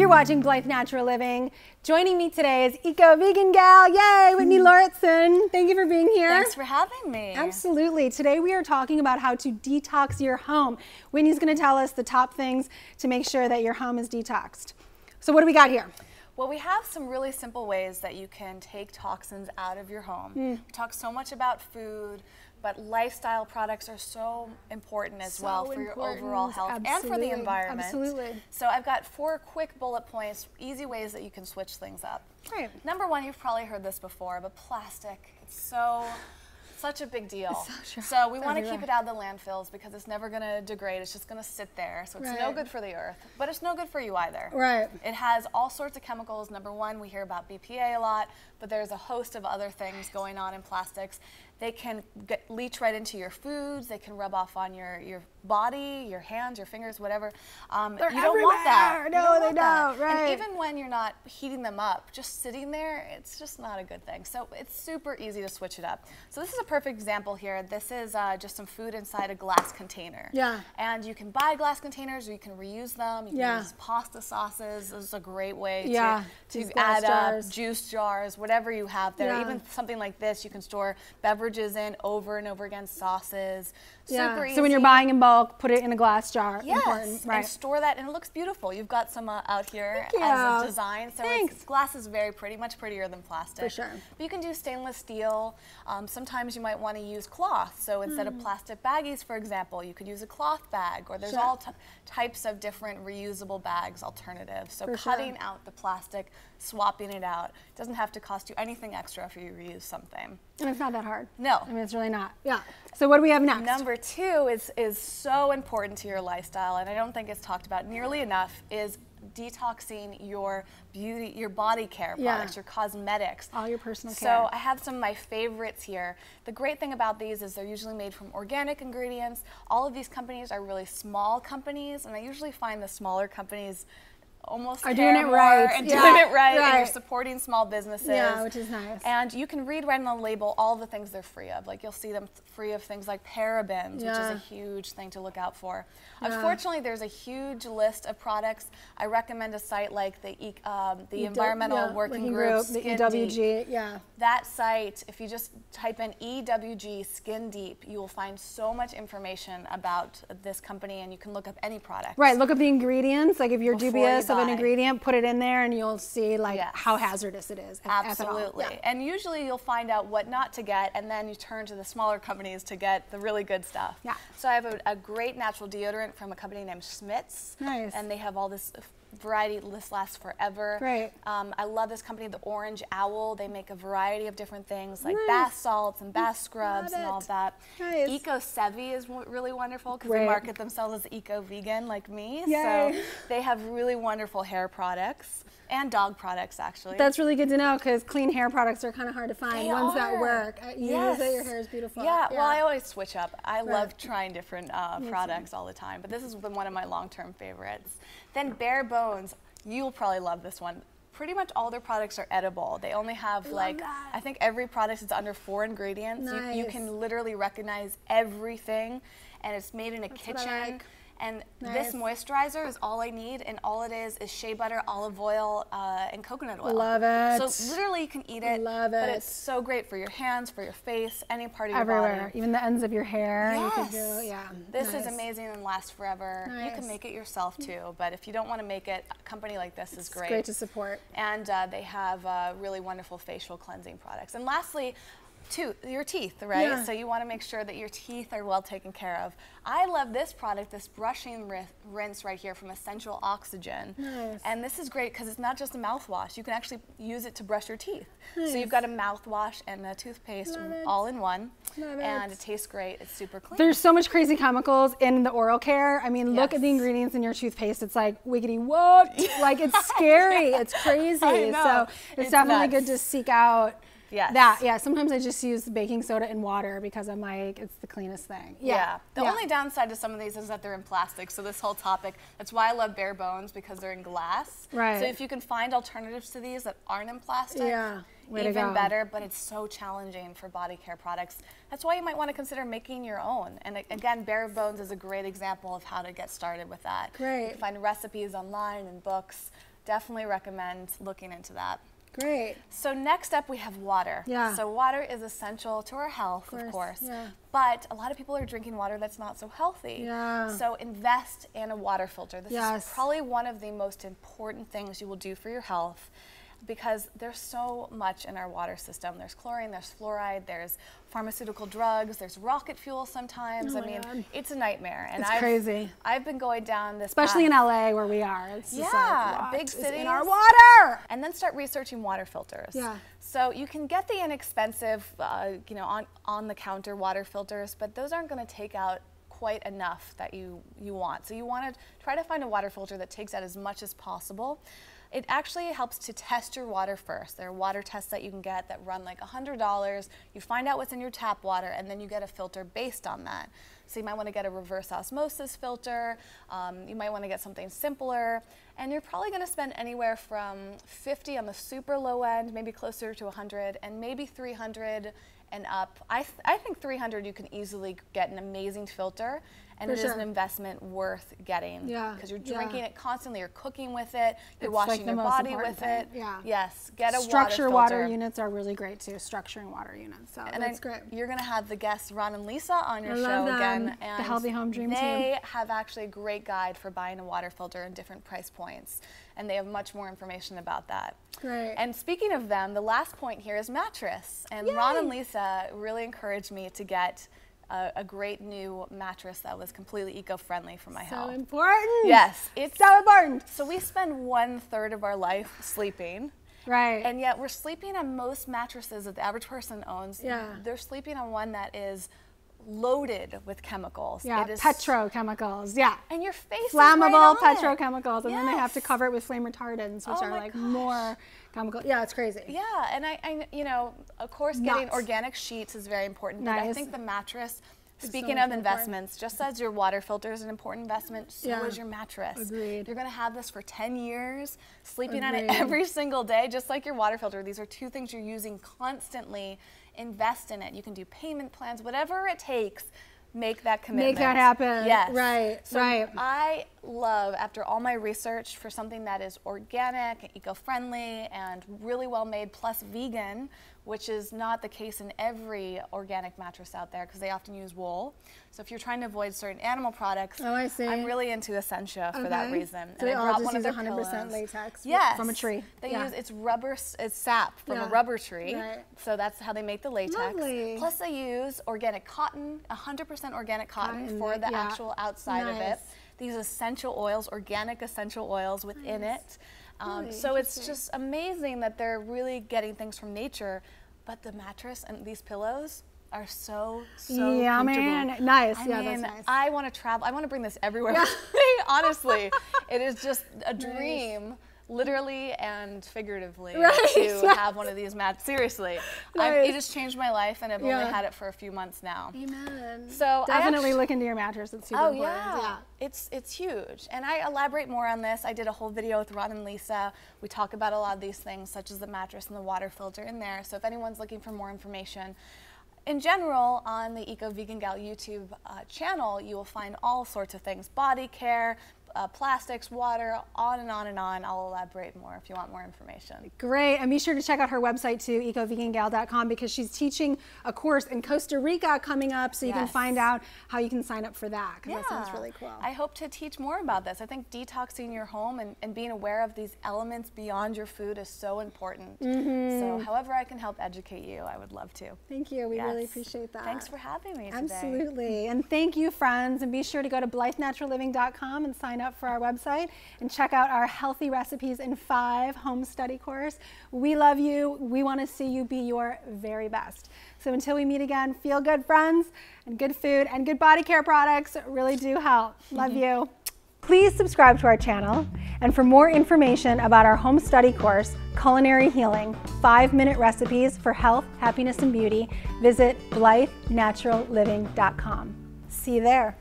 watching Blythe Natural Living. Joining me today is eco-vegan gal, yay, Whitney Lauritsen. Thank you for being here. Thanks for having me. Absolutely. Today we are talking about how to detox your home. Whitney's going to tell us the top things to make sure that your home is detoxed. So what do we got here? Well, we have some really simple ways that you can take toxins out of your home. We talk so much about food, but lifestyle products are so important as well for your overall health and for the environment. Absolutely. So I've got 4 quick bullet points, easy ways that you can switch things up. Right. Number 1, you've probably heard this before, but plastic, it's such a big deal. So we want to keep it out of the landfills because it's never going to degrade. It's just going to sit there. So it's no good for the earth, but it's no good for you either. Right. It has all sorts of chemicals. Number 1, we hear about BPA a lot, but there's a host of other things going on in plastics. They can leach right into your foods. They can rub off on your body, your hands, your fingers, whatever. They're you don't want that. No, they don't. Right. And even when you're not heating them up, just sitting there, it's just not a good thing. So it's super easy to switch it up. So this is a perfect example here. This is just some food inside a glass container. Yeah. And you can buy glass containers or you can reuse them. You can use pasta sauces. This is a great way to add up juice jars, whatever you have there. Yeah. Even something like this, you can store beverages in over and over again, sauces. Super easy. So when you're buying in bulk, put it in a glass jar. Yes, right. and store that, and it looks beautiful. You've got some out here as a design. So glass is very pretty, much prettier than plastic. For sure. But you can do stainless steel. Sometimes you might want to use cloth. So instead of plastic baggies, for example, you could use a cloth bag, or there's all types of different reusable bags alternatives. So cutting out the plastic, swapping it out, doesn't have to cost you anything extra if you reuse something. And it's not that hard. No. I mean, it's really not. Yeah. So what do we have next? Number 2 is so important to your lifestyle, and I don't think it's talked about nearly enough, is detoxing your beauty, your body care products, your cosmetics. All your personal care. So I have some of my favorites here. The great thing about these is they're usually made from organic ingredients. All of these companies are really small companies, and I usually find the smaller companies almost are doing it right and doing it right, and you're supporting small businesses. Yeah, which is nice. And you can read right on the label all the things they're free of. Like you'll see them free of things like parabens, which is a huge thing to look out for. Unfortunately, there's a huge list of products. I recommend a site like the Environmental Working Group, the EWG. That site, if you just type in EWG Skin Deep, you will find so much information about this company, and you can look up any product. Right, look up the ingredients. Like if you're dubious of an ingredient, put it in there and you'll see like how hazardous it is. Absolutely. And usually you'll find out what not to get, and then you turn to the smaller companies to get the really good stuff. Yeah. So I have a great natural deodorant from a company named Metz. Nice. And they have all this variety. This lasts forever. Great. I love this company, the Orange Owl. They make a variety of different things like bath salts and bath scrubs and all that. Nice. Eco-Sevi is really wonderful because they market themselves as eco-vegan like me. Yay. So they have really wonderful hair products and dog products, actually. That's really good to know because clean hair products are kind of hard to find. Ones that work. You use that your hair is beautiful. Yeah, well, I always switch up. I love trying different products all the time, but this has been one of my long-term favorites. Then Bare Bones, you'll probably love this one. Pretty much all their products are edible. They only have I think every product is under 4 ingredients. Nice. You can literally recognize everything, and it's made in a kitchen. And this moisturizer is all I need, and all it is shea butter, olive oil, and coconut oil. Love it. So literally you can eat it, but it's so great for your hands, for your face, any part of your body. Even the ends of your hair. Yes. You can do, This is amazing and lasts forever. You can make it yourself too, but if you don't want to make it, a company like this is great. It's great to support. And they have really wonderful facial cleansing products. And lastly, your teeth, right? Yeah. So you want to make sure that your teeth are well taken care of. I love this product, this brushing rinse right here from Essential Oxygen. Nice. And this is great because it's not just a mouthwash. You can actually use it to brush your teeth. Nice. So you've got a mouthwash and a toothpaste all in one. And it tastes great. It's super clean. There's so much crazy chemicals in the oral care. I mean, look at the ingredients in your toothpaste. It's like, wiggity what? Like, it's scary. It's crazy. So it's definitely good to seek out sometimes I just use baking soda and water because I'm like, it's the cleanest thing. The only downside to some of these is that they're in plastic. So this whole topic, that's why I love Bare Bones, because they're in glass. Right. So if you can find alternatives to these that aren't in plastic, even better, but it's so challenging for body care products. That's why you might want to consider making your own. And again, Bare Bones is a great example of how to get started with that. Great. You can find recipes online and books. definitely recommend looking into that. Great. So next up we have water. Yeah. So water is essential to our health, of course. Yeah. But a lot of people are drinking water that's not so healthy. Yeah. So invest in a water filter. This Yes. is probably one of the most important things you will do for your health, because there's so much in our water system. There's chlorine, there's fluoride, there's pharmaceutical drugs, there's rocket fuel sometimes. Oh I mean, God. It's a nightmare. And It's crazy. I've been going down this Especially path. in LA where we are. It's just like, big cities. in our water. And then start researching water filters. Yeah. So you can get the inexpensive, you know, on the counter water filters, but those aren't going to take out quite enough that you want. So you want to try to find a water filter that takes out as much as possible. It actually helps to test your water first. There are water tests that you can get that run like $100. You find out what's in your tap water, and then you get a filter based on that. So you might want to get a reverse osmosis filter. You might want to get something simpler. And you're probably going to spend anywhere from $50 on the super low end, maybe closer to $100, and maybe $300 and up. I think $300 you can easily get an amazing filter. And it is an investment worth getting. Yeah. Because you're drinking it constantly, you're cooking with it, you're washing your body with it. Yeah. Yes. Get a Structure water units are really great too. Structuring water units. So and that's great. You're going to have the guests Ron and Lisa on your show again. And the Healthy Home Dream Team. They have actually a great guide for buying a water filter in different price points. And they have much more information about that. Great. And speaking of them, the last point here is mattress. And Ron and Lisa really encouraged me to get a great new mattress that was completely eco-friendly for my health. So important. Yes. It's so important. So we spend 1/3 of our life sleeping. Right. And yet we're sleeping on most mattresses that the average person owns. Yeah. They're sleeping on one that is loaded with chemicals. Yeah, petrochemicals. Yeah. And your face flammable is right petrochemicals, and then they have to cover it with flame retardants, which are like more chemical. Yeah, it's crazy. Yeah, and I you know, of course, getting organic sheets is very important. But I think the mattress. Speaking of investments, just as your water filter is an important investment, so is your mattress. Agreed. You're going to have this for 10 years, sleeping on it every single day, just like your water filter. These are two things you're using constantly. Invest in it. You can do payment plans, whatever it takes. Make that commitment. Make that happen. Yes. Right. So I love, after all my research, for something that is organic, eco-friendly, and really well made, plus vegan, which is not the case in every organic mattress out there because they often use wool. So if you're trying to avoid certain animal products, I'm really into Essentia for that reason. So and I brought one of their 100% latex from a tree. They use it's sap from a rubber tree. Right. So that's how they make the latex. Lovely. Plus they use organic cotton, 100% organic cotton for the actual outside of it. These essential oils, organic essential oils within it. So it's just amazing that they're really getting things from nature, but the mattress and these pillows are so comfortable. Man. Nice. I mean, that's nice. I want to travel. I want to bring this everywhere. Honestly, it is just a dream. Literally and figuratively to have one of these mats. Seriously, it just changed my life, and I've only had it for a few months now. Amen. So definitely look into your mattress. It's super important. Yeah. It's huge, and I elaborate more on this. I did a whole video with Ron and Lisa. We talk about a lot of these things, such as the mattress and the water filter in there. So if anyone's looking for more information. In general, on the Eco Vegan Gal YouTube channel, you will find all sorts of things: body care, plastics, water, on and on and on. I'll elaborate more if you want more information. Great, and be sure to check out her website too, ecovegangal.com, because she's teaching a course in Costa Rica coming up, so you can find out how you can sign up for that, because that sounds really cool. I hope to teach more about this. I think detoxing your home and being aware of these elements beyond your food is so important. So however I can help educate you, I would love to. Thank you, we really appreciate that. Thanks for having me today. Absolutely, and thank you, friends, and be sure to go to BlytheNaturalLiving.com and sign up for our website and check out our Healthy Recipes in 5 home study course. We love you. We want to see you be your very best. So until we meet again, feel good, friends, and good food and good body care products really do help. Love you. Please subscribe to our channel, and for more information about our home study course, Culinary Healing, 5-minute recipes for health, happiness, and beauty, visit BlytheNaturalLiving.com. See you there.